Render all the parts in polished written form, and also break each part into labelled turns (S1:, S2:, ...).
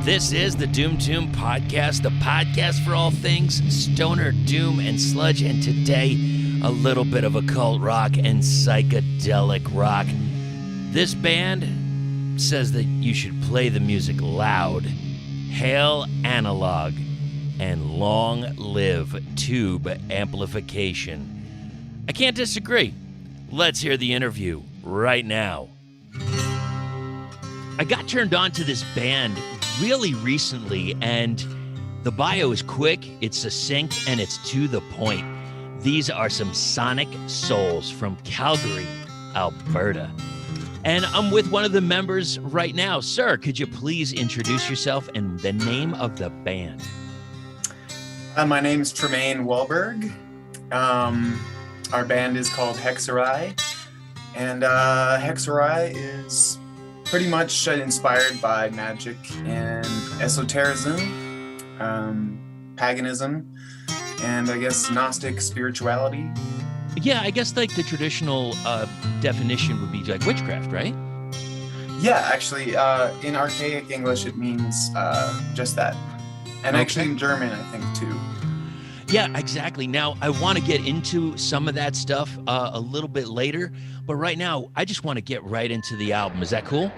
S1: This is the Doomtombpodcast, the podcast for all things stoner, doom, and sludge, and today, a little bit of occult rock and psychedelic rock. This band says that you should play the music loud. Hail analog and long live tube amplification. I can't disagree. Let's hear the interview right now. I got turned on to this band really recently, and the bio is quick, it's succinct, and it's to the point. These are some sonic souls from Calgary, Alberta. And I'm with one of the members right now. Sir, could you please introduce yourself and the name of the band?
S2: My name is Tremayne Wahlberg. Our band is called Hexerei. And Hexerei is pretty much inspired by magic and esotericism, paganism, and I guess Gnostic spirituality.
S1: Yeah, I guess like the traditional definition would be like witchcraft, right?
S2: Yeah, actually, in archaic English, it means just that. And actually in German, I think, too.
S1: Yeah, exactly. Now, I want to get into some of that stuff a little bit later, but right now, I just want to get right into the album. Is that cool?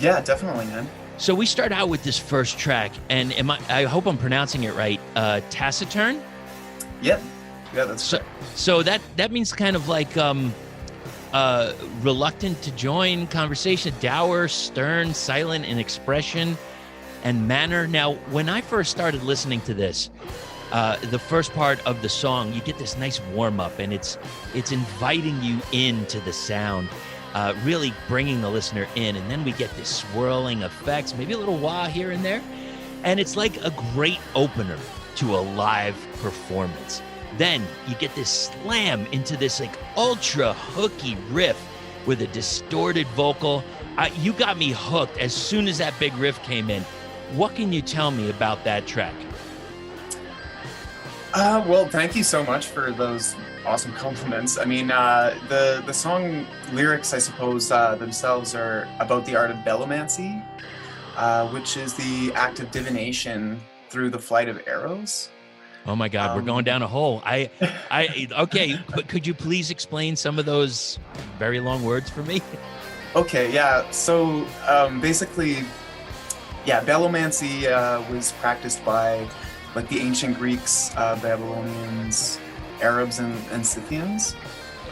S2: Yeah, definitely, man.
S1: So we start out with this first track, and I hope I'm pronouncing it right, Taciturn?
S2: Yep. Yeah, that's
S1: right. So that means kind of like reluctant to join conversation, dour, stern, silent in expression and manner. Now, when I first started listening to this, the first part of the song, you get this nice warm-up, and it's inviting you into the sound, really bringing the listener in, and then we get this swirling effects, maybe a little wah here and there, and it's like a great opener to a live performance. Then you get this slam into this like ultra hooky riff with a distorted vocal. You got me hooked as soon as that big riff came in. What can you tell me about that track?
S2: Well, thank you so much for those awesome compliments. I mean, the song lyrics, I suppose, themselves are about the art of bellomancy, which is the act of divination through the flight of arrows.
S1: Oh my God, we're going down a hole. Okay, but could you please explain some of those very long words for me?
S2: Okay, yeah. So basically, yeah, bellomancy was practiced by like the ancient Greeks, Babylonians, Arabs, and Scythians.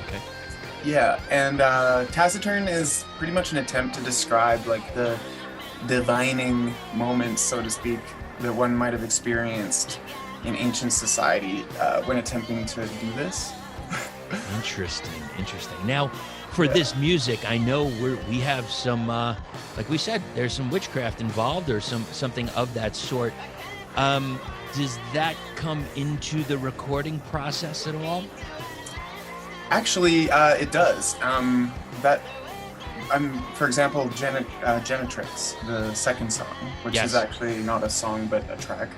S1: Okay.
S2: Yeah, and Taciturn is pretty much an attempt to describe like the divining moments, so to speak, that one might have experienced in ancient society when attempting to do this.
S1: Interesting. Now, for this music, I know we have some, like we said, there's some witchcraft involved or something of that sort. Does that come into the recording process at all?
S2: Actually, it does. For example, Genetrix, the second song, which is actually not a song but a track.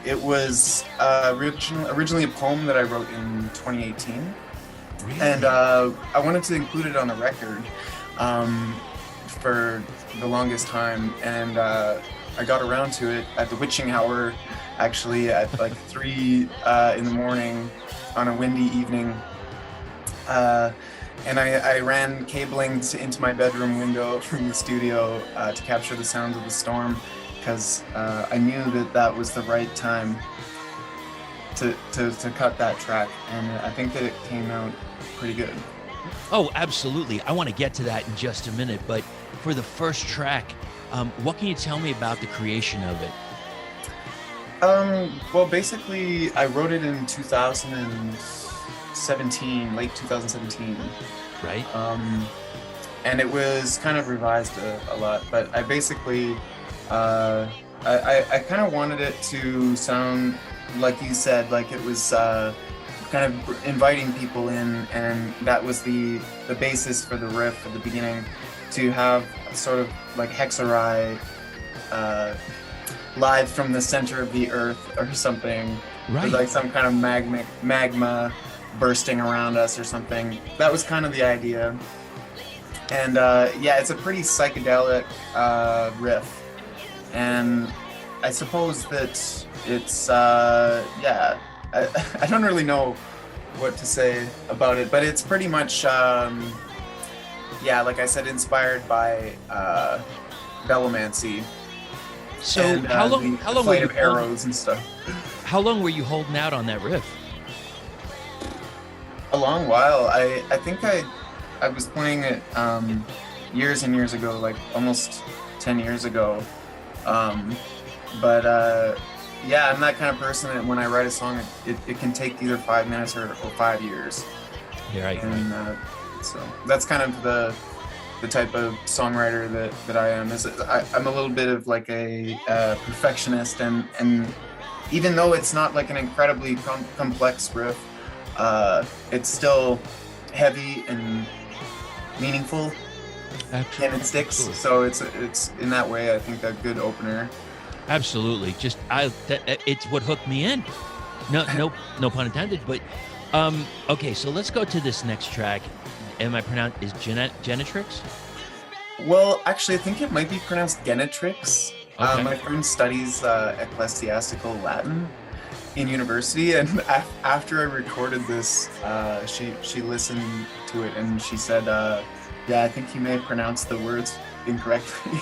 S2: It was originally a poem that I wrote in 2018.
S1: Really?
S2: And I wanted to include it on the record for the longest time, and I got around to it at the witching hour, actually at like 3 in the morning on a windy evening. And I ran cabling into my bedroom window from the studio to capture the sounds of the storm, because I knew that was the right time to cut that track, and I think that it came out pretty good.
S1: Oh, absolutely. I want to get to that in just a minute, but for the first track, what can you tell me about the creation of it?
S2: Well, basically, I wrote it in 2017, late 2017.
S1: Right.
S2: And it was kind of revised a lot, but I basically, I kind of wanted it to sound, like you said, like it was kind of inviting people in, and that was the basis for the riff at the beginning, to have sort of like Hexerei live from the center of the earth or something,
S1: right?
S2: With like some kind of magma bursting around us or something. That was kind of the idea. And yeah, it's a pretty psychedelic riff. and I suppose that it's I don't really know what to say about it, but it's pretty much like I said, inspired by Velomancy.
S1: So
S2: and,
S1: how long
S2: the
S1: were you
S2: of arrows and stuff?
S1: How long were you holding out on that riff?
S2: A long while. I think I was playing it years and years ago, like almost 10 years ago. I'm that kind of person that when I write a song, it can take either 5 minutes or 5 years.
S1: Yeah, right.
S2: And so that's kind of the type of songwriter that I am. I'm a little bit of like a perfectionist, and even though it's not like an incredibly complex riff, it's still heavy and meaningful.
S1: Absolutely.
S2: And it sticks. So it's in that way, I think, a good opener.
S1: Absolutely. It's what hooked me in. No pun intended. But okay, so let's go to this next track. Am I pronounced is Genetrix?
S2: Well, actually, I think it might be pronounced Genetrix.
S1: Okay.
S2: My friend studies ecclesiastical Latin in university, and after I recorded this, she listened to it and she said, "Yeah, I think you may have pronounced the words incorrectly."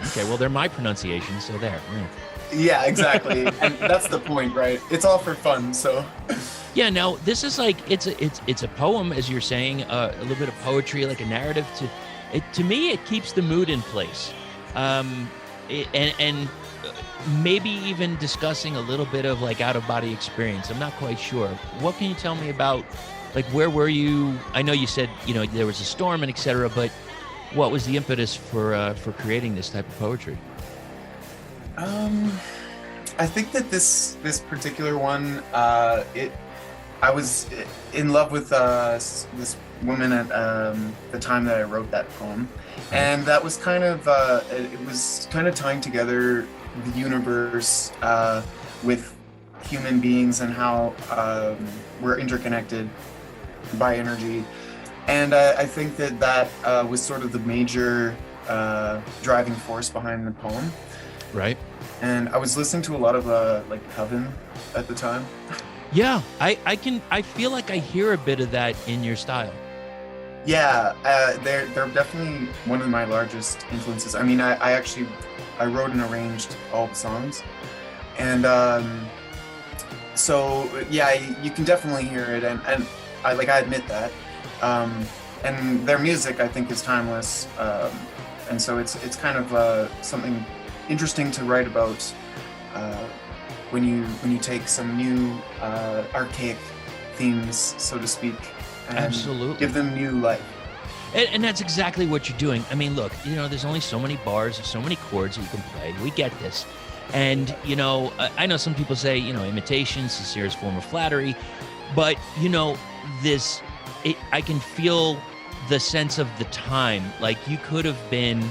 S1: Okay, well, they're my pronunciation, so there.
S2: Yeah, exactly, and that's the point, right? It's all for fun, so.
S1: Yeah. Now, this is like it's a poem, as you're saying, a little bit of poetry, like a narrative. To me, it keeps the mood in place, and maybe even discussing a little bit of like out of body experience. I'm not quite sure. What can you tell me about, like, where were you? I know you said there was a storm and etc. But what was the impetus for creating this type of poetry?
S2: I think that this particular one, I was in love with this woman at the time that I wrote that poem, and that was kind of it was kind of tying together the universe with human beings and how we're interconnected by energy. And I think that was sort of the major driving force behind the poem.
S1: Right.
S2: And I was listening to a lot of like Coven at the time.
S1: Yeah, I feel like I hear a bit of that in your style.
S2: Yeah, they're definitely one of my largest influences. I mean, I wrote and arranged all the songs, and so yeah, you can definitely hear it, and I admit that. And their music, I think, is timeless, and so it's kind of something interesting to write about when you take some new archaic themes, so to speak, and
S1: Absolutely.
S2: give them new life.
S1: And that's exactly what you're doing. I mean, look, there's only so many bars, so many chords you can play. We get this. And, I know some people say, imitation, sincerest form of flattery, but, I can feel the sense of the time. Like, you could have been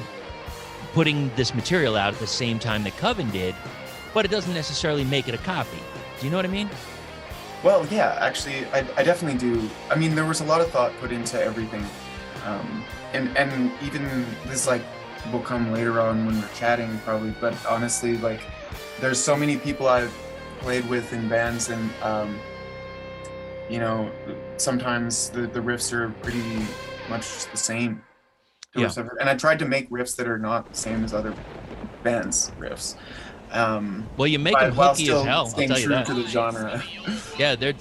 S1: putting this material out at the same time that Coven did, but it doesn't necessarily make it a copy. Do you know what I mean?
S2: Well, yeah, actually, I definitely do. I mean, there was a lot of thought put into everything. And even this, like, will come later on when we're chatting, probably, but honestly, like, there's so many people I've played with in bands, and, sometimes the riffs are pretty much the same.
S1: Yeah.
S2: And I tried to make riffs that are not the same as other bands' riffs.
S1: Well, you make them hooky as hell. I'll tell you that.
S2: To the genre.
S1: Yeah, they're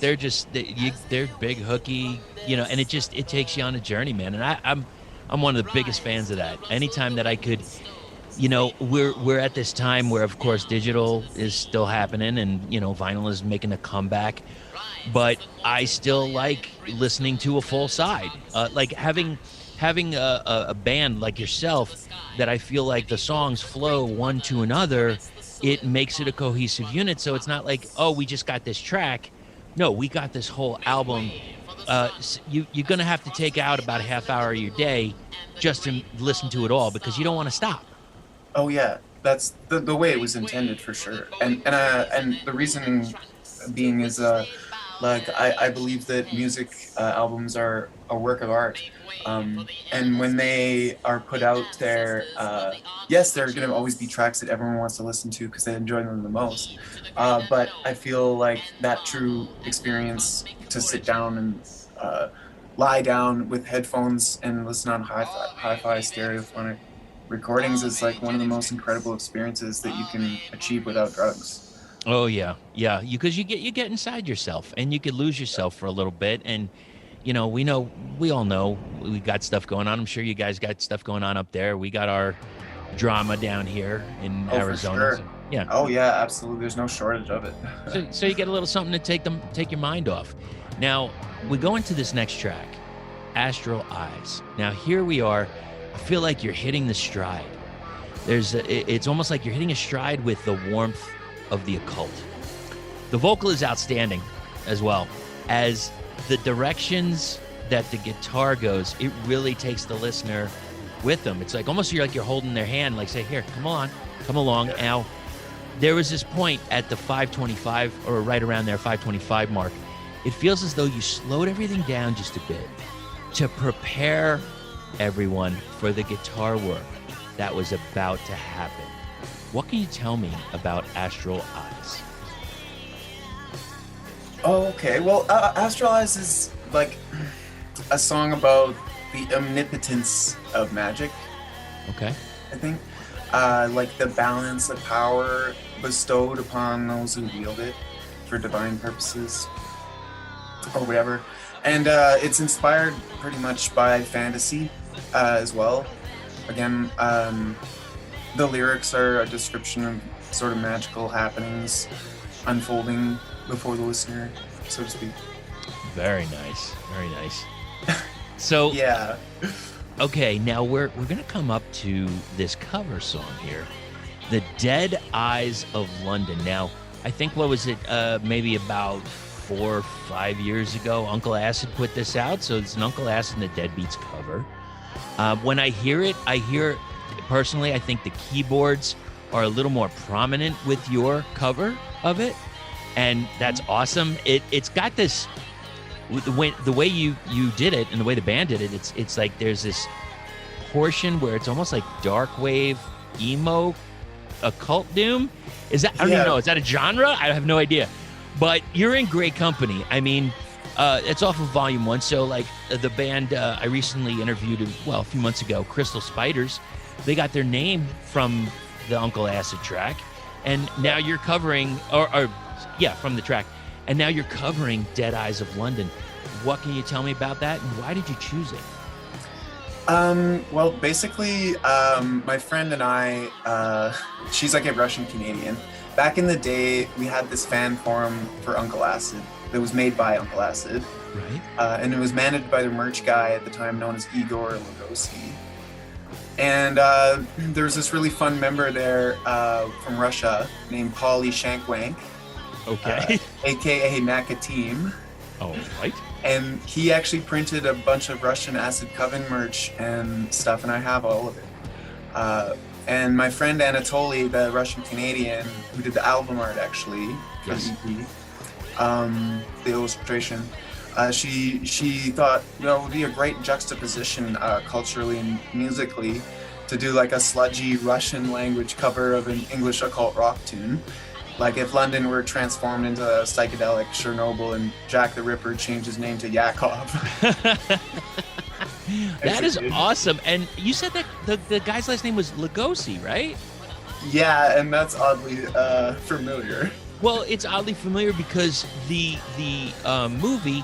S1: big hooky, and it takes you on a journey, man. And I'm one of the biggest fans of that. Anytime that I could, we're at this time where, of course, digital is still happening, and vinyl is making a comeback, but I still like listening to a full side, like having a band like yourself that I feel like the songs flow one to another. It makes it a cohesive unit, so it's not like, oh, we just got this track. No, we got this whole album. You're going to have to take out about a half hour of your day just to listen to it all, because you don't want to stop.
S2: Oh yeah, that's the way it was intended, for sure. And the reasoning being is Like I believe that music albums are a work of art, and when they are put out there, yes, there are going to always be tracks that everyone wants to listen to because they enjoy them the most. But I feel like that true experience to sit down and lie down with headphones and listen on hi-fi stereophonic recordings is like one of the most incredible experiences that you can achieve without drugs.
S1: Oh yeah, yeah. Because you get inside yourself, and you could lose yourself for a little bit. And we all know we got stuff going on. I'm sure you guys got stuff going on up there. We got our drama down here in Arizona.
S2: For sure.
S1: So, yeah.
S2: Oh yeah, absolutely. There's no shortage of it.
S1: So you get a little something to take your mind off. Now we go into this next track, Astral Eyes. Now here we are. I feel like you're hitting the stride. It's almost like you're hitting a stride with the warmth of the occult. The vocal is outstanding as well as the directions that the guitar goes. It really takes the listener with them. It's like almost you're holding their hand, like say, here, come along. Now, there was this point at the 525 or right around there, 525 mark. It feels as though you slowed everything down just a bit to prepare everyone for the guitar work that was about to happen. What can you tell me about Astral Eyes?
S2: Oh, okay. Well, Astral Eyes is like a song about the omnipotence of magic.
S1: Okay.
S2: I think, like the balance of power bestowed upon those who wield it for divine purposes, or whatever. And it's inspired pretty much by fantasy as well. Again, the lyrics are a description of sort of magical happenings unfolding before the listener, so to speak.
S1: Very nice. Very nice. So
S2: yeah.
S1: Okay, now we're gonna come up to this cover song here, "The Dead Eyes of London." Now, I think what was it? Maybe about 4 or 5 years ago, Uncle Acid put this out. So it's an Uncle Acid and the Deadbeats cover. When I hear it, personally, I think the keyboards are a little more prominent with your cover of it, and that's awesome. It's got this, the way you did it and the way the band did it. It's like there's this portion where it's almost like dark wave emo occult doom. Is that? I don't even know. Is that a genre? I have no idea. But you're in great company. I mean, it's off of Volume 1. So like the band I recently interviewed, a few months ago, Crystal Spiders. They got their name from the Uncle Acid track, and now you're covering, from the track, and now you're covering Dead Eyes of London. What can you tell me about that, and why did you choose it?
S2: Well, basically, my friend and I, she's like a Russian Canadian. Back in the day, we had this fan forum for Uncle Acid that was made by Uncle Acid.
S1: Right.
S2: And it was managed by the merch guy at the time known as Igor Lugosi. And there was this really fun member there from Russia named Pauly Shankwank.
S1: Okay.
S2: AKA Nakateam.
S1: Oh, right.
S2: And he actually printed a bunch of Russian Acid Coven merch and stuff, and I have all of it. And my friend Anatoly, the Russian Canadian, who did the album art actually for the EP, the illustration, she thought, it would be a great juxtaposition culturally and musically to do like a sludgy Russian language cover of an English occult rock tune. Like if London were transformed into a psychedelic Chernobyl and Jack the Ripper changed his name to Yakov.
S1: That is awesome. And you said that the guy's last name was Lugosi, right?
S2: Yeah, and that's oddly familiar.
S1: Well, it's oddly familiar because the movie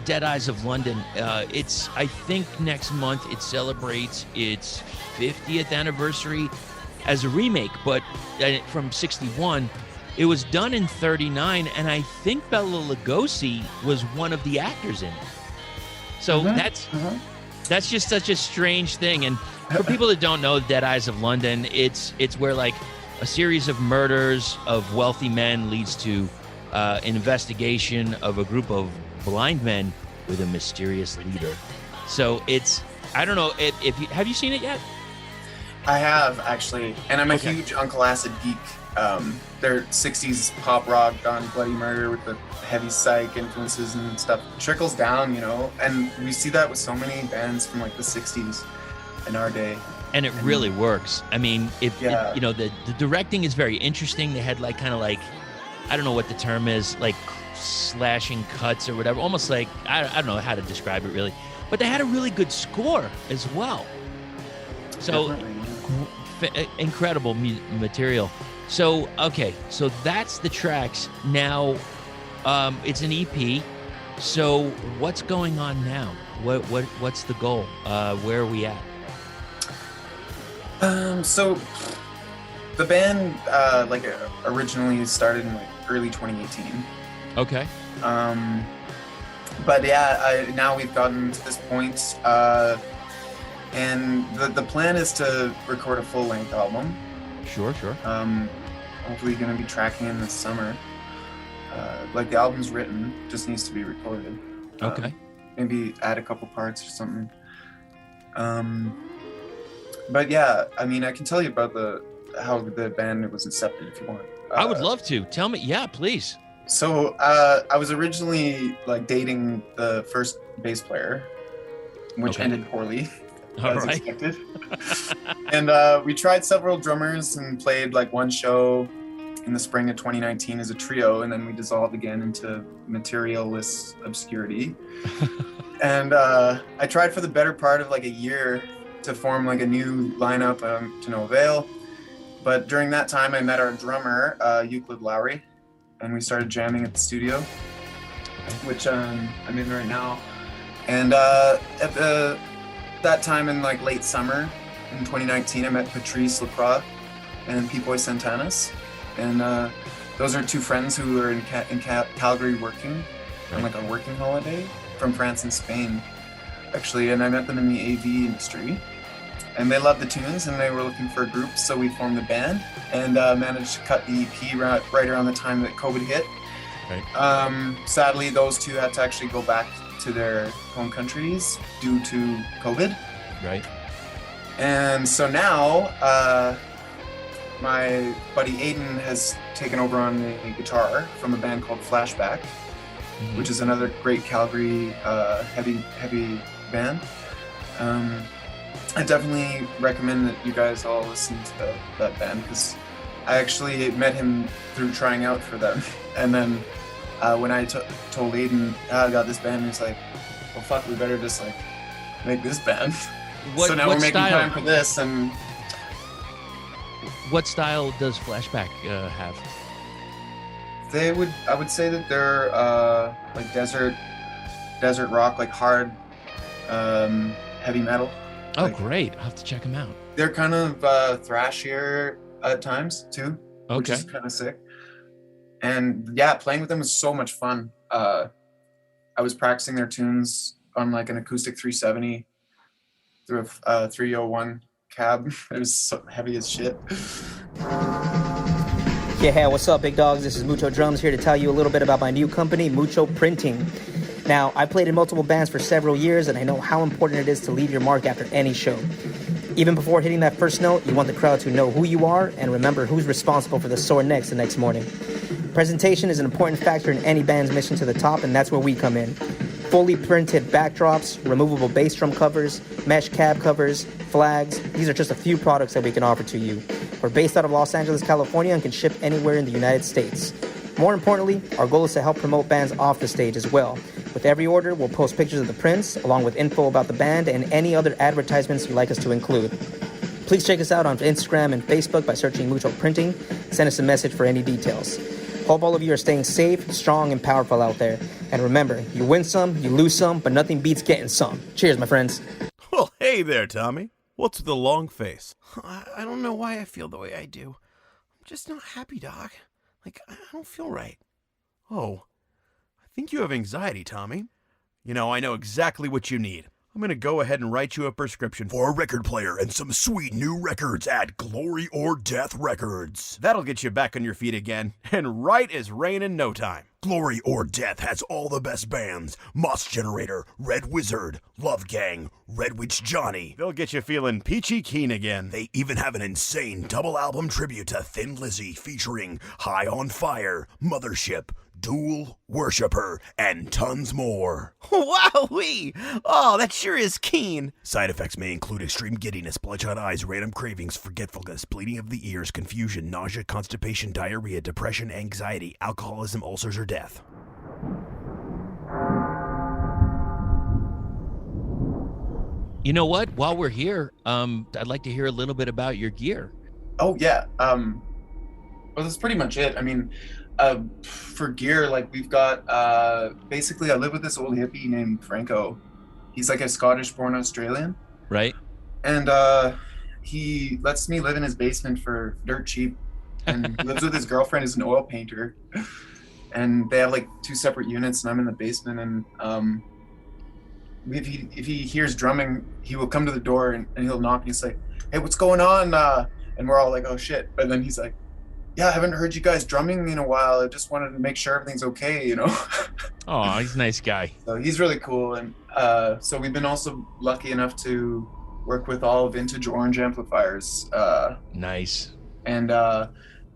S1: Dead Eyes of London, I think next month it celebrates its 50th anniversary as a remake, but from 61. It was done in 39, and I think Bela Lugosi was one of the actors in it. So that's just such a strange thing. And for people that don't know Dead Eyes of London, it's where like a series of murders of wealthy men leads to an investigation of a group of blind men with a mysterious leader. So I don't know if you have you seen it yet?
S2: I have, actually, and I'm a huge Uncle Acid geek. Their 60s pop rock on Bloody Murder with the heavy psych influences and stuff trickles down, and we see that with so many bands from like the 60s in our day.
S1: And it really works. I mean, the directing is very interesting. They had like kind of like, I don't know what the term is, like slashing cuts or whatever, almost like, I don't know how to describe it really, but they had a really good score as well. So incredible material. So, okay, so that's the tracks. Now, it's an EP. So what's going on now? What's the goal? Where are we at?
S2: So the band originally started in like early 2018.
S1: Okay.
S2: But yeah, now we've gotten to this point, and the plan is to record a full-length album.
S1: Sure.
S2: Hopefully going to be tracking in this summer. The album's written, just needs to be recorded.
S1: Okay.
S2: Maybe add a couple parts or something. But yeah, I mean, I can tell you about how the band was incepted if you want.
S1: I would love to. Tell me. Yeah, please.
S2: So I was originally like dating the first bass player, which ended poorly, as expected. And we tried several drummers and played like one show in the spring of 2019 as a trio, and then we dissolved again into materialless obscurity. And I tried for the better part of like a year to form like a new lineup, to no avail. But during that time, I met our drummer, Euclid Lowry, and we started jamming at the studio, which I'm in right now. And at that time in like late summer in 2019, I met Patrice Lacroix and P-Boy Santanas. And those are two friends who are in Calgary working on like a working holiday from France and Spain, actually. And I met them in the AV industry. And they loved the tunes, and they were looking for a group, so we formed the band and managed to cut the EP right around the time that COVID hit.
S1: Right.
S2: Sadly, those two had to actually go back to their home countries due to COVID.
S1: Right.
S2: And so now, my buddy Aiden has taken over on the guitar from a band called Flashback, which is another great Calgary heavy band. I definitely recommend that you guys all listen to that band, because I actually met him through trying out for them. And then when I told Aiden, I got this band, he's like, well, fuck, we better just like make this band. So now we're making time for this. And
S1: what style does Flashback have?
S2: I would say that they're like desert rock, like hard heavy metal.
S1: Oh, great. I'll have to check them out.
S2: They're kind of thrashier at times, too, which is kind of sick. And yeah, playing with them was so much fun. I was practicing their tunes on like an acoustic 370 through a 301 cab. It was so heavy as shit.
S3: Yeah, what's up, big dogs? This is Mucho Drums here to tell you a little bit about my new company, Mucho Printing. Now, I played in multiple bands for several years, and I know how important it is to leave your mark after any show. Even before hitting that first note, you want the crowd to know who you are and remember who's responsible for the sore necks the next morning. Presentation is an important factor in any band's mission to the top, and that's where we come in. Fully printed backdrops, removable bass drum covers, mesh cab covers, flags. These are just a few products that we can offer to you. We're based out of Los Angeles, California, and can ship anywhere in the United States. More importantly, our goal is to help promote bands off the stage as well. With every order, we'll post pictures of the prints, along with info about the band and any other advertisements you'd like us to include. Please check us out on Instagram and Facebook by searching Mucho Printing. Send us a message for any details. Hope all of you are staying safe, strong, and powerful out there. And remember, you win some, you lose some, but nothing beats getting some. Cheers, my friends.
S4: Well, hey there, Tommy. What's with the long face? I don't know why I feel the way I do. I'm just not happy, Doc. Like, I don't feel right. Oh, I think you have anxiety, Tommy. You know, I know exactly what you need. I'm gonna go ahead and write you a prescription for a record player and some sweet new records at Glory or Death Records. That'll get you back on your feet again, and right as rain in no time. Glory or Death has all the best bands: Moss Generator, Red Wizard, Love Gang, Red Witch Johnny. They'll get you feeling peachy keen again. They even have an insane double album tribute to Thin Lizzy featuring High on Fire, Mothership, Duel, Worshipper, and tons more. Wowee! Oh, that sure is keen. Side effects may include extreme giddiness, bloodshot eyes, random cravings, forgetfulness, bleeding of the ears, confusion, nausea, constipation, diarrhea, depression, anxiety, alcoholism, ulcers, or death.
S1: You know what? While we're here, I'd like to hear a little bit about your gear.
S2: Oh yeah. Well, that's pretty much it. I mean, for gear, like we've got basically I live with this old hippie named Franco. He's like a Scottish-born Australian,
S1: Right?
S2: and he lets me live in his basement for dirt cheap. And he lives with his girlfriend, who's an oil painter, and they have like 2 separate units, and I'm in the basement. And if he hears drumming, he will come to the door and he'll knock and he's like, "Hey, what's going on?" And we're all like, "Oh shit!" But then he's like, "Yeah, I haven't heard you guys drumming in a while. I just wanted to make sure everything's okay, you know."
S1: Oh, he's a nice guy.
S2: So he's really cool. And so we've been also lucky enough to work with all vintage orange amplifiers.
S1: Nice.
S2: And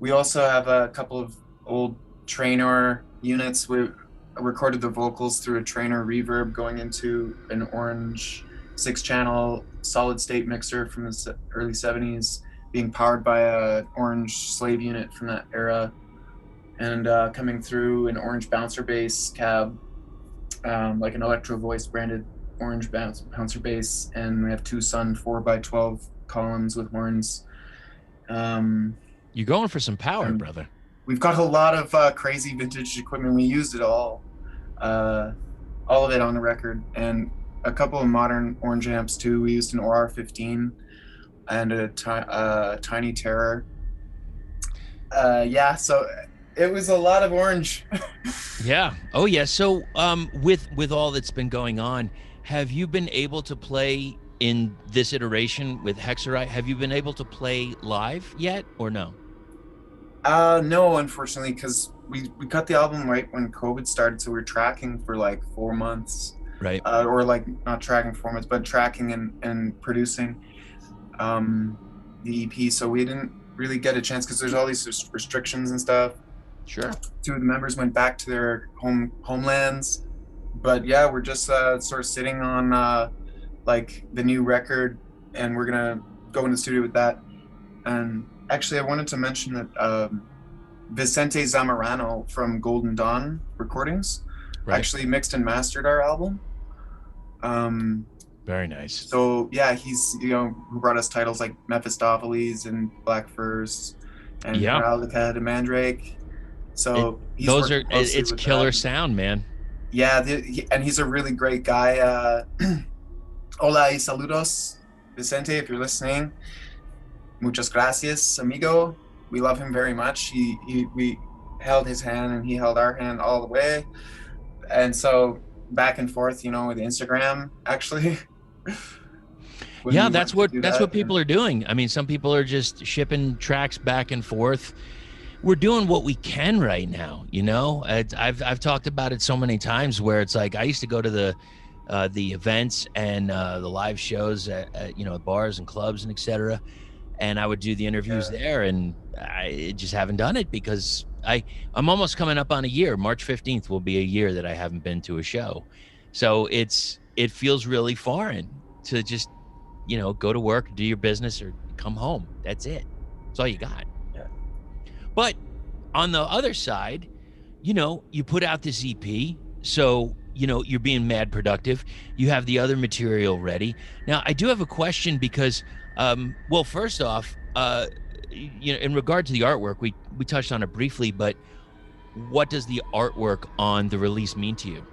S2: we also have a couple of old Tremayne units. We recorded the vocals through a Tremayne reverb going into an orange 6-channel solid state mixer from the early 70s, being powered by a orange slave unit from that era, and coming through an orange bouncer bass cab, like an Electro Voice branded orange bouncer bass. And we have 2 Sun 4x12 columns with horns.
S1: You're going for some power, brother.
S2: We've got a lot of crazy vintage equipment. We used it all of it on the record, and a couple of modern orange amps too. We used an OR15 and a Tiny Terror. Yeah, so it was a lot of orange.
S1: Yeah. Oh, yeah. So, with all that's been going on, have you been able to play in this iteration with Hexerei? Have you been able to play live yet, or no?
S2: No, unfortunately, because we cut the album right when COVID started, so we were tracking for like 4 months.
S1: Right.
S2: Or like not tracking 4 months, but tracking and producing the EP. So we didn't really get a chance because there's all these restrictions and stuff.
S1: Sure.
S2: 2 of the members went back to their homelands, but yeah, we're just sort of sitting on like the new record, and we're gonna go in the studio with that. And actually, I wanted to mention that Vicente Zamorano from Golden Dawn Recordings actually mixed and mastered our album.
S1: Very nice.
S2: So yeah, he's who brought us titles like Mephistopheles and Black Furs and Heraldica de Mandrake. So
S1: it's killer sound, man.
S2: Yeah, and he's a really great guy. Hola y saludos, Vicente, if you're listening. Muchas gracias, amigo. We love him very much. We held his hand and he held our hand all the way. And so back and forth, with Instagram, actually.
S1: Yeah, that's what people are doing. I mean, some people are just shipping tracks back and forth. We're doing what we can right now, I've talked about it so many times where it's like I used to go to the events and the live shows at bars and clubs and etc. And I would do the interviews there, and I just haven't done it because I'm almost coming up on a year. March 15th will be a year that I haven't been to a show. So it feels really foreign to just, go to work, do your business, or come home. That's it. That's all you got.
S2: Yeah.
S1: But on the other side, you put out this EP, so, you're being mad productive. You have the other material ready. Now, I do have a question because, well, first off, in regard to the artwork, we touched on it briefly, but what does the artwork on the release mean to you?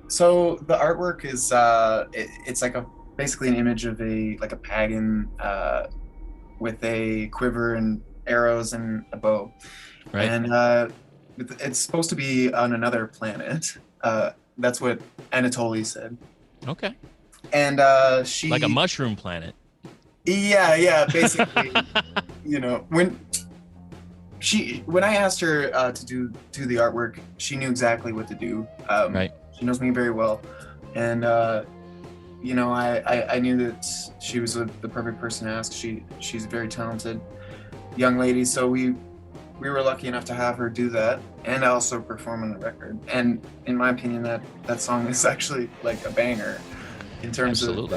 S2: So the artwork is it's like basically an image of a pagan with a quiver and arrows and a bow,
S1: right?
S2: And it's supposed to be on another planet. That's what Anatoly said.
S1: Okay.
S2: And she
S1: Like a mushroom planet.
S2: Yeah, basically. When I asked her to do the artwork, she knew exactly what to do.
S1: Right.
S2: She knows me very well, and I knew that she was the perfect person to ask. She's a very talented young lady, so we were lucky enough to have her do that and also perform on the record. And in my opinion, that song is actually like a banger in terms of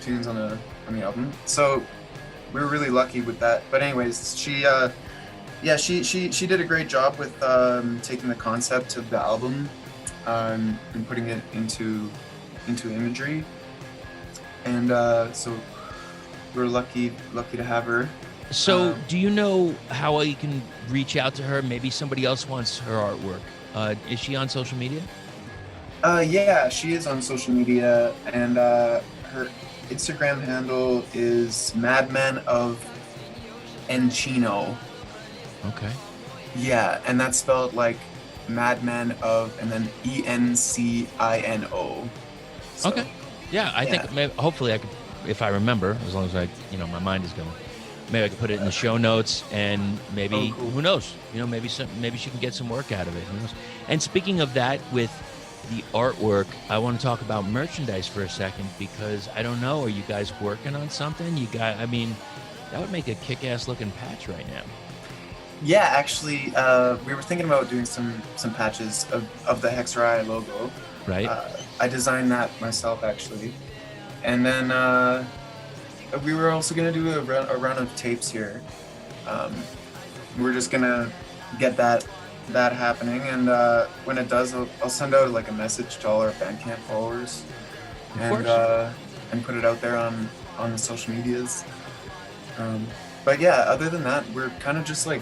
S2: tunes on the album. So we were really lucky with that. But anyways, she did a great job with taking the concept of the album and putting it into imagery. And so we're lucky to have her.
S1: So do you know how you can reach out to her? Maybe somebody else wants her artwork. Is she on social media?
S2: Yeah, she is on social media, and her Instagram handle is Madman of Encino.
S1: Okay.
S2: Yeah, and that's spelled like Madman of, and then ENCINO. So,
S1: okay. Yeah, I think hopefully I could, if I remember, as long as my mind is going. Maybe I could put it in the show notes, and maybe
S2: cool.
S1: Who knows? Maybe she can get some work out of it. Who knows? And speaking of that, with the artwork, I want to talk about merchandise for a second, because I don't know, are you guys working on something? That would make a kick-ass looking patch right now.
S2: Yeah, actually, we were thinking about doing some patches of the Hexerei logo.
S1: Right.
S2: I designed that myself, actually, and then we were also gonna do a run of tapes here. We're just gonna get that happening, and when it does, I'll send out like a message to all our Bandcamp followers, and put it out there on the social medias. But yeah, other than that, we're kind of just like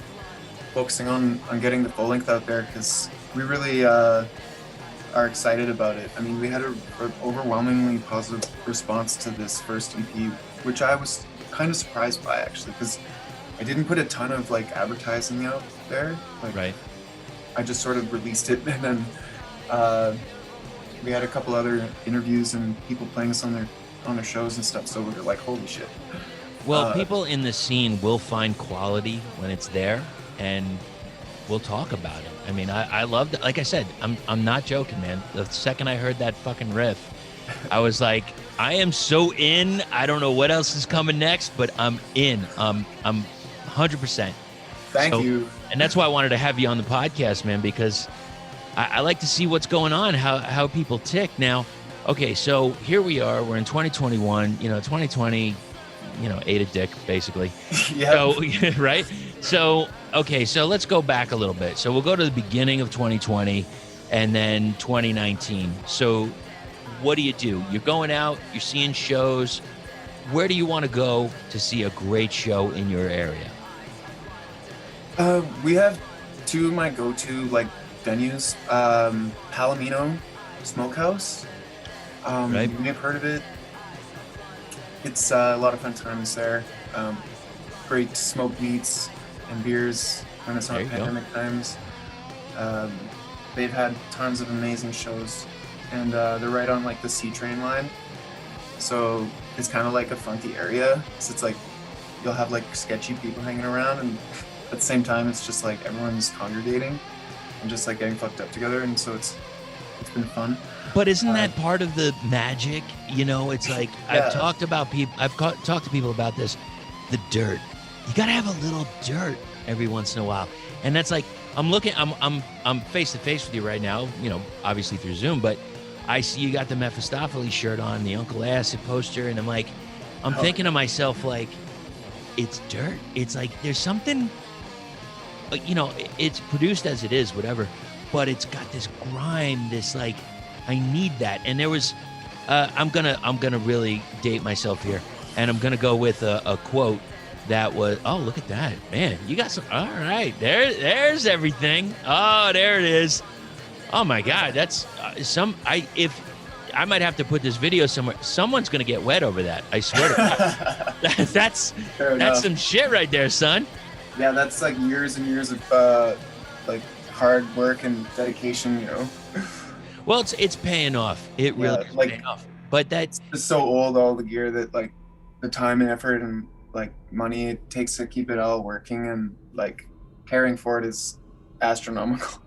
S2: focusing on getting the full length out there, because we really are excited about it. I mean, we had an overwhelmingly positive response to this first EP, which I was kind of surprised by, actually, because I didn't put a ton of like advertising out there.
S1: Right.
S2: I just sort of released it, and then we had a couple other interviews and people playing us on their shows and stuff. So we were like, holy shit.
S1: Well, people in the scene will find quality when it's there, and we'll talk about it. I mean, I loved it. Like I said, I'm not joking, man. The second I heard that fucking riff, I was like, I am so in. I don't know what else is coming next, but I'm in. I'm 100%.
S2: Thank you.
S1: And that's why I wanted to have you on the podcast, man, because I like to see what's going on, how people tick. Now, okay, so here we are. We're in 2021. 2020, ate a dick, basically.
S2: Yeah.
S1: So, right? So, okay, so let's go back a little bit. So we'll go to the beginning of 2020 and then 2019. So what do? You're going out, you're seeing shows. Where do you want to go to see a great show in your area?
S2: We have two of my go-to like venues. Palomino Smokehouse.
S1: Right.
S2: You may have heard of it. It's a lot of fun times there. Great smoked meats and beers when it's not pandemic times. They've had tons of amazing shows, and they're right on like the C-Train line. So it's kind of like a funky area. So it's like you'll have like sketchy people hanging around, and at the same time it's just like everyone's congregating and just like getting fucked up together, and so it's been fun.
S1: But isn't that part of the magic? It's like I've talked to people about this. The dirt. You gotta have a little dirt every once in a while, and that's like I'm face to face with you right now. Obviously through Zoom, but I see you got the Mephistopheles shirt on, the Uncle Acid poster, and I'm thinking to myself, like, it's dirt. It's like there's something. It's produced as it is, whatever, but it's got this grime, this like. I need that. And there was, I'm gonna really date myself here, and I'm gonna go with a quote that was, oh, look at that, man, you got some. All right, there's everything. Oh, there it is. Oh my God, that's I might have to put this video somewhere. Someone's gonna get wet over that. I swear to God. that's some shit right there, son.
S2: Yeah, that's like years and years of like hard work and dedication.
S1: Well, it's paying off. It really is paying off. But that
S2: It's just so old, all the gear, that like the time and effort and like money it takes to keep it all working, and like caring for it is astronomical.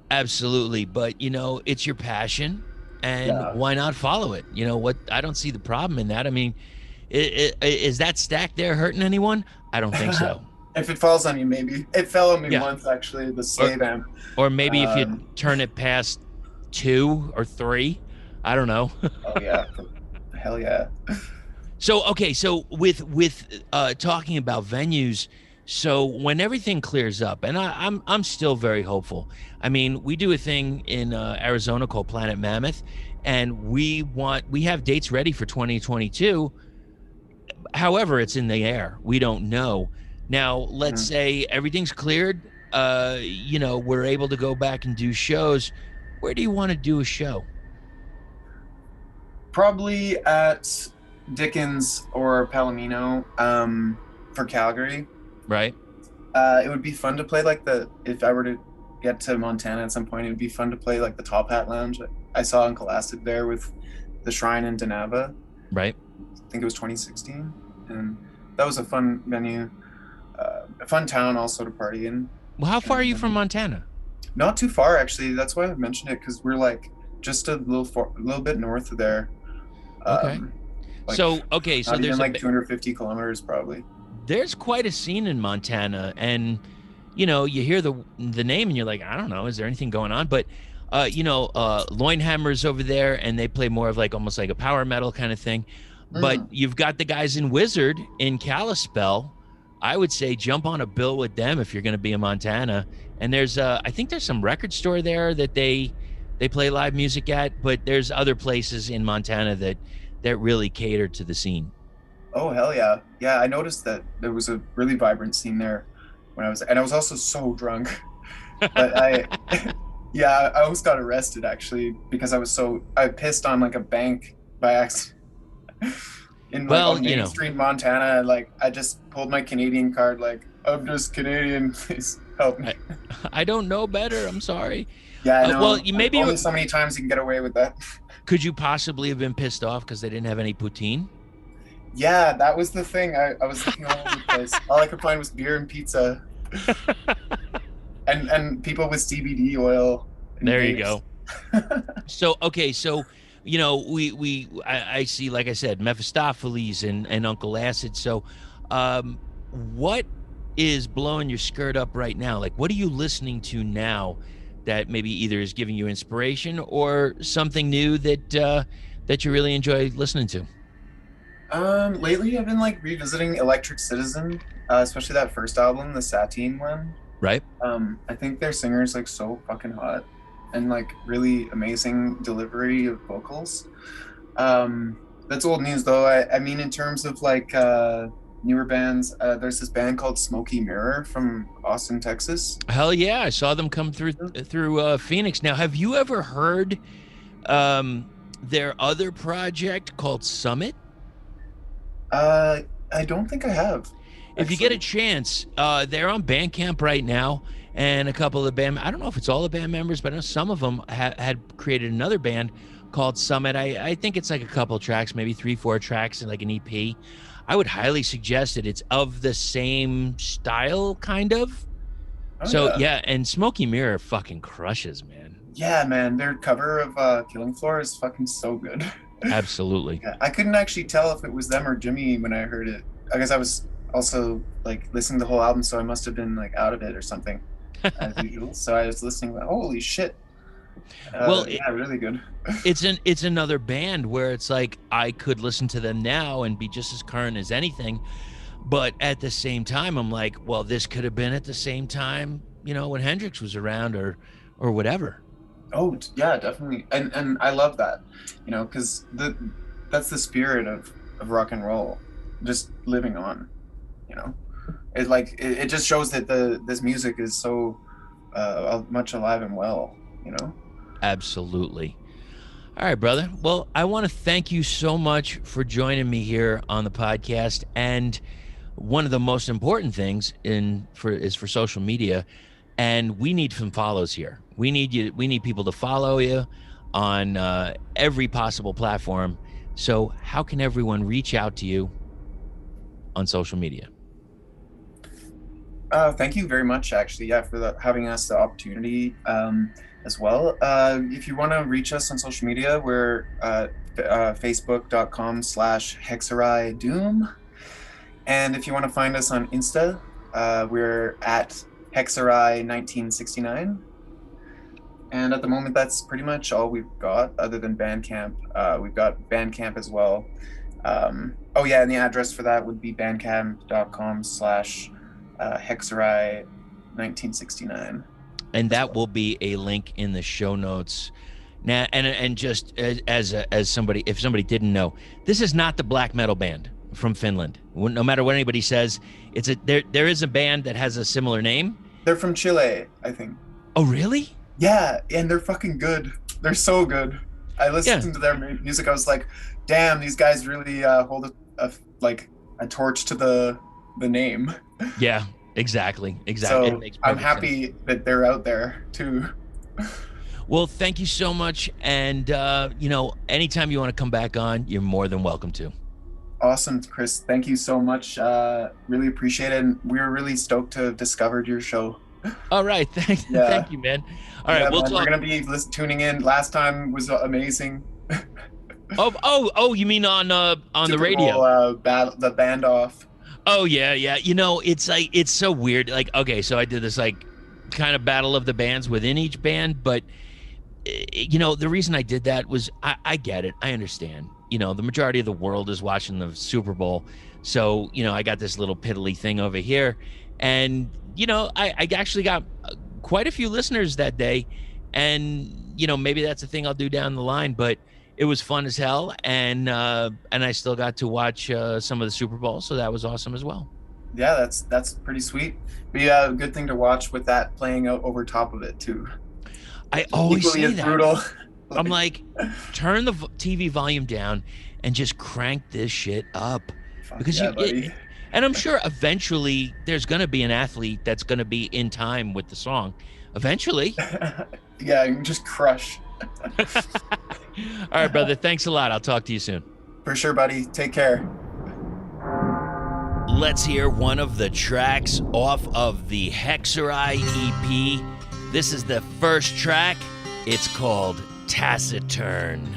S1: absolutely, but you know, it's your passion, and
S2: Yeah.
S1: why not follow it? You know what? I don't see the problem in that. I mean, is that stack there hurting anyone? I don't think so.
S2: If it falls on you, maybe. It fell on me
S1: Yeah.
S2: once, actually, the slave amp.
S1: Or maybe if you
S2: Um,
S1: turn it past 2 or 3, I don't know.
S2: Oh, yeah. Hell yeah.
S1: So okay, so with talking about venues, so when everything clears up, and I'm still very hopeful. I mean, we do a thing in Arizona called Planet Mammoth, and we have dates ready for 2022. However, it's in the air. We don't know. Now, let's say everything's cleared. You know, we're able to go back and do shows. Where do you want to do a show?
S2: Probably at Dickens or Palomino for Calgary.
S1: Right.
S2: It would be fun to play like if I were to get to Montana at some point, it would be fun to play like the Top Hat Lounge. I saw Uncle Acid there with the Shrine in Denava.
S1: Right.
S2: I think it was 2016. And that was a fun venue. A fun town also to party in.
S1: Well, how far are you from Montana?
S2: Not too far, actually. That's why I mentioned it, because we're like just a little bit north of there.
S1: Okay.
S2: Like,
S1: So
S2: not
S1: there's
S2: even like 250 kilometers probably.
S1: there's quite a scene in Montana, and you know, you hear the name and you're like, I don't know, is there anything going on? But you know, Loinhammer's over there, and they play more of like almost like a power metal kind of thing. But you've got the guys in Wizard in Kalispell. I would say jump on a bill with them if you're going to be in Montana. And there's I think there's some record store there that they play live music at, but there's other places in Montana that really cater to the scene.
S2: Oh, hell yeah. Yeah, I noticed that there was a really vibrant scene there when I was also so drunk. But I almost got arrested, actually, because I pissed on like a bank by accident. In like on Main Street, Montana. Like, I just pulled my Canadian card, like, I'm just Canadian, please help me.
S1: I don't know better. I'm sorry.
S2: Yeah, I know.
S1: Well, maybe
S2: only so many times you can get away with that.
S1: Could you possibly have been pissed off because they didn't have any poutine?
S2: Yeah, that was the thing. I was looking all over the place. All I could find was beer and pizza, and people with CBD oil.
S1: There you go. So you know, I see, like I said, Mephistopheles and Uncle Acid. So, what is blowing your skirt up right now? Like, what are you listening to now that maybe either is giving you inspiration or something new that you really enjoy listening to?
S2: Lately I've been like revisiting Electric Citizen, especially that first album, the Satine one.
S1: Right.
S2: I think their singer's like so fucking hot and like really amazing delivery of vocals. That's old news though. I mean, in terms of like newer bands, there's this band called Smoky Mirror from Austin, Texas.
S1: Hell yeah, I saw them come through Phoenix. Now, have you ever heard their other project called Summit?
S2: I don't think I have.
S1: If you get a chance, they're on Bandcamp right now, and a couple of the band, I don't know if it's all the band members, but I know some of them had created another band called Summit. I think it's like a couple tracks, maybe 3-4 tracks and like an EP. I would highly suggest it. It's of the same style, kind of.
S2: Oh,
S1: So yeah, and Smoky Mirror fucking crushes, man.
S2: Yeah, man, their cover of Killing Floor is fucking so good.
S1: Absolutely.
S2: Yeah, I couldn't actually tell if it was them or Jimmy when I heard it. I guess I was also like listening to the whole album, so I must have been like out of it or something, as usual. So I was listening, like, holy shit.
S1: Well,
S2: yeah, really good.
S1: It's another band where it's like I could listen to them now and be just as current as anything, but at the same time I'm like, well, this could have been at the same time, you know, when Hendrix was around or whatever.
S2: Oh yeah, definitely. And I love that, you know, because that's the spirit of rock and roll, just living on, you know. It just shows that this music is so much alive and well, you know.
S1: Absolutely. All right, brother. Well, I want to thank you so much for joining me here on the podcast. And one of the most important things is for social media, and we need some follows here. We need people to follow you on every possible platform. So how can everyone reach out to you on social media?
S2: Thank you very much, actually, for having us the opportunity as well. If you want to reach us on social media, we're facebook.com/Hexerei Doom. And if you want to find us on Insta, we're at Hexerei 1969. And at the moment, that's pretty much all we've got other than Bandcamp. We've got Bandcamp as well. And the address for that would be bandcamp.com/Hexerei 1969.
S1: And that will be a link in the show notes. Now, and just as somebody, if somebody didn't know, this is not the black metal band from Finland. No matter what anybody says, there is a band that has a similar name.
S2: They're from Chile, I think.
S1: Oh, really?
S2: Yeah, and they're fucking good. They're so good. I listened to their music. I was like, damn, these guys really hold a torch to the name.
S1: Yeah, exactly.
S2: So I'm happy that they're out there too.
S1: Well, thank you so much. And, anytime you want to come back on, you're more than welcome to.
S2: Awesome, Chris. Thank you so much. Really appreciate it. And we're really stoked to have discovered your show.
S1: All right. Thank you, man. All right. We'll talk.
S2: We're going to be tuning in. Last time was amazing.
S1: Oh, you mean on the radio?
S2: The band off.
S1: Oh, yeah. It's so weird. Like, okay, so I did this kind of battle of the bands within each band, but the reason I did that was I get it. I understand. The majority of the world is watching the Super Bowl. So, I got this little piddly thing over here. And, I actually got quite a few listeners that day. And, maybe that's a thing I'll do down the line. But it was fun as hell. And I still got to watch some of the Super Bowl. So that was awesome as well.
S2: Yeah, that's pretty sweet. Be a good thing to watch with that playing out over top of it, too.
S1: I always say that.
S2: Brutal.
S1: I'm like, turn the TV volume down and just crank this shit up. Because and I'm sure eventually there's going to be an athlete that's going to be in time with the song. Eventually.
S2: Yeah, you can just crush.
S1: All right, brother. Thanks a lot. I'll talk to you soon.
S2: For sure, buddy. Take care.
S1: Let's hear one of the tracks off of the Hexerei EP. This is the first track. It's called Taciturn.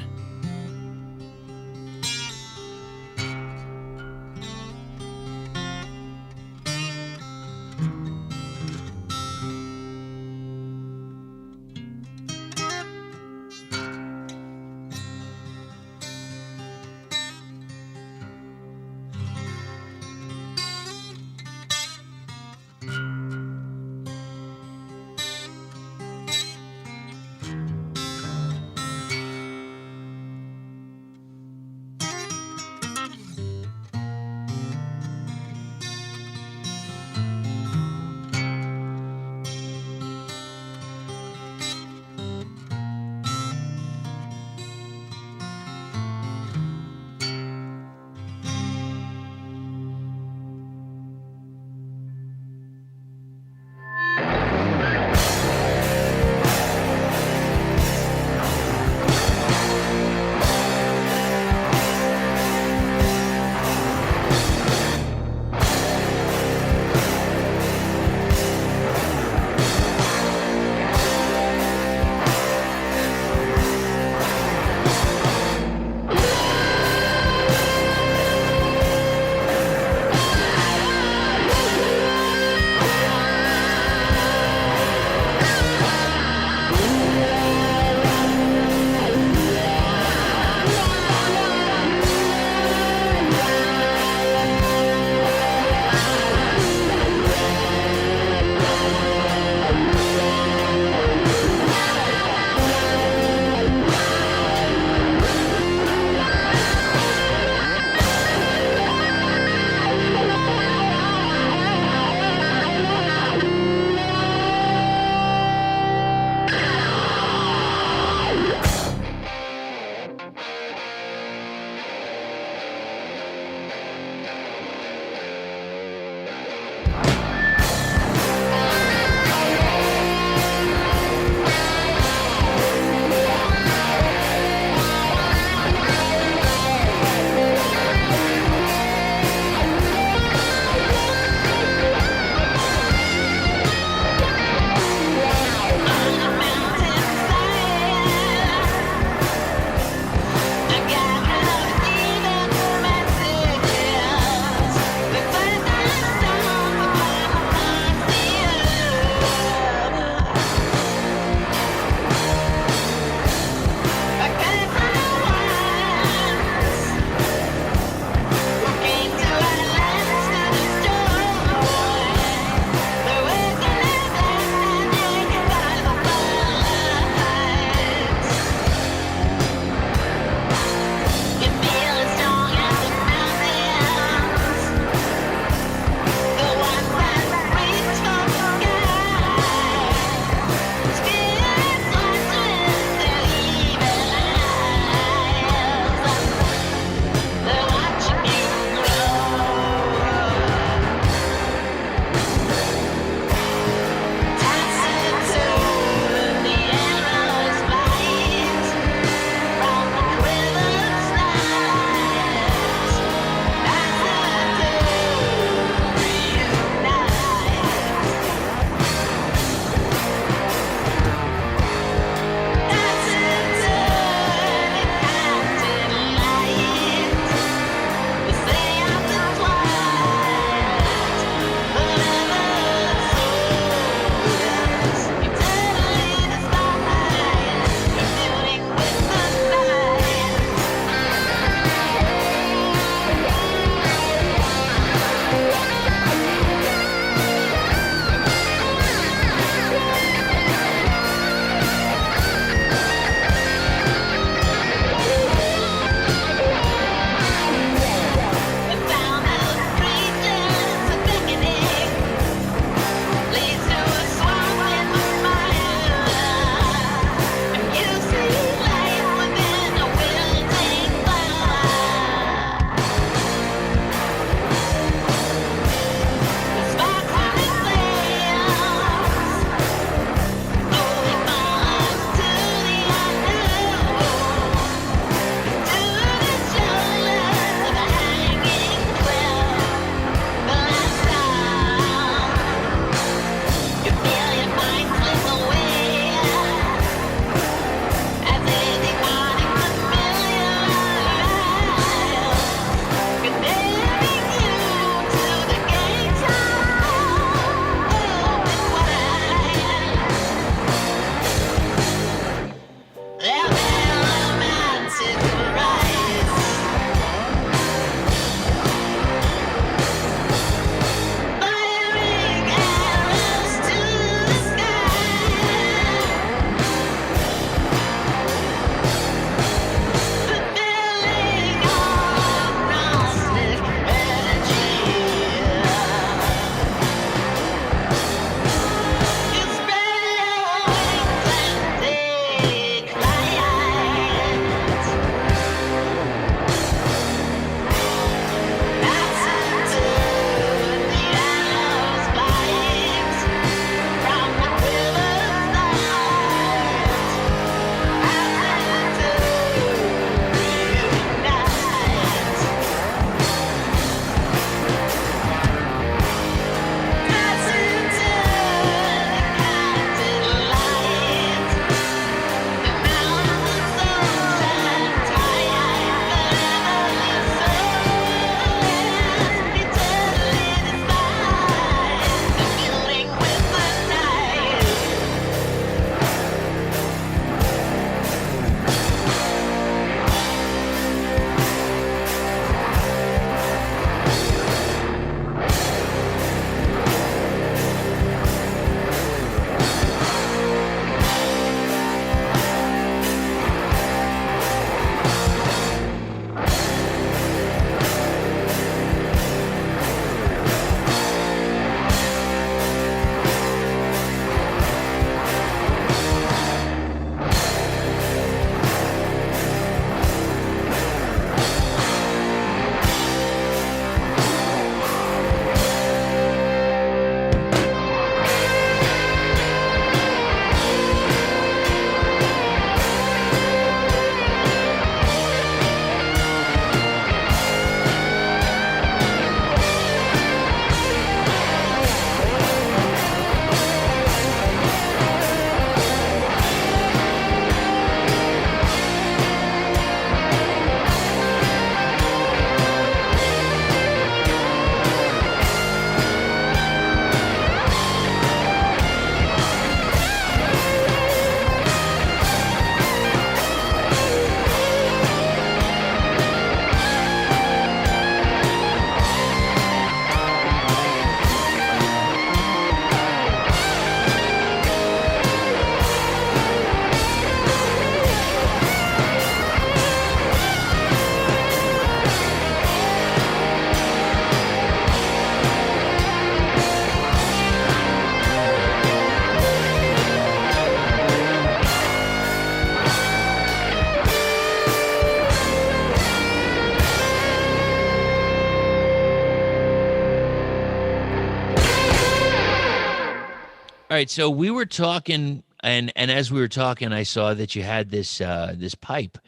S1: right, so we were talking, and as we were talking, I saw that you had this this pipe.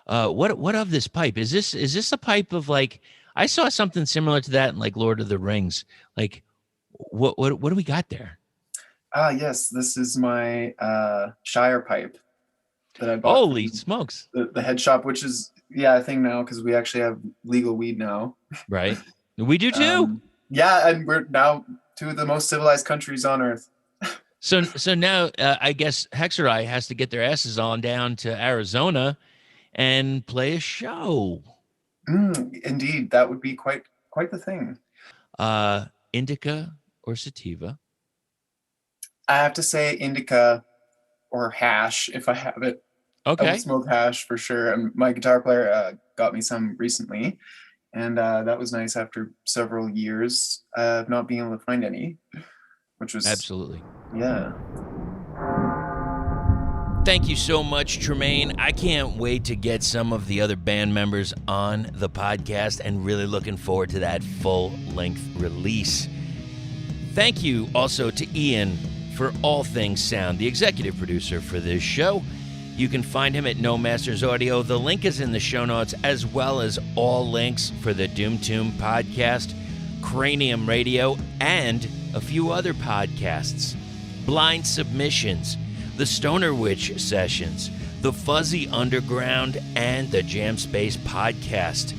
S1: What of this pipe? Is this a pipe of like? I saw something similar to that in like Lord of the Rings. Like, what do we got there?
S2: Yes, this is my Shire pipe that I bought.
S1: Holy smokes!
S2: The head shop, which is a thing now because we actually have legal weed now.
S1: Right, we do too.
S2: Yeah, and we're now two of the most civilized countries on Earth.
S1: So now I guess Hexerei has to get their asses on down to Arizona and play a show.
S2: Indeed, that would be quite the thing.
S1: Indica or sativa?
S2: I have to say indica or hash if I have it.
S1: Okay.
S2: I will smoke hash for sure. And my guitar player got me some recently, and that was nice after several years of not being able to find any, which was
S1: absolutely.
S2: Yeah.
S1: Thank you so much, Tremayne. I can't wait to get some of the other band members on the podcast and really looking forward to that full-length release. Thank you also to Ian for all things sound, the executive producer for this show. You can find him at No Masters Audio. The link is in the show notes, as well as all links for the Doom Tomb podcast, Cranium Radio, and a few other podcasts. Blynd Submyshynnz, the Stoner Witch Sessions, the Fuzzy Underground, and the Jamspace podcast.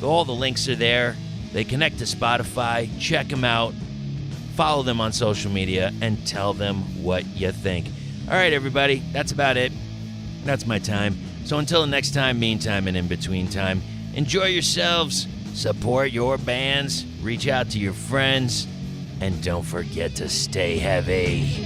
S1: All the links are there. They connect to Spotify. Check them out. Follow them on social media and tell them what you think. All right, everybody, that's about it. That's my time. So until the next time, meantime, and in between time, enjoy yourselves, support your bands, reach out to your friends, and don't forget to stay heavy.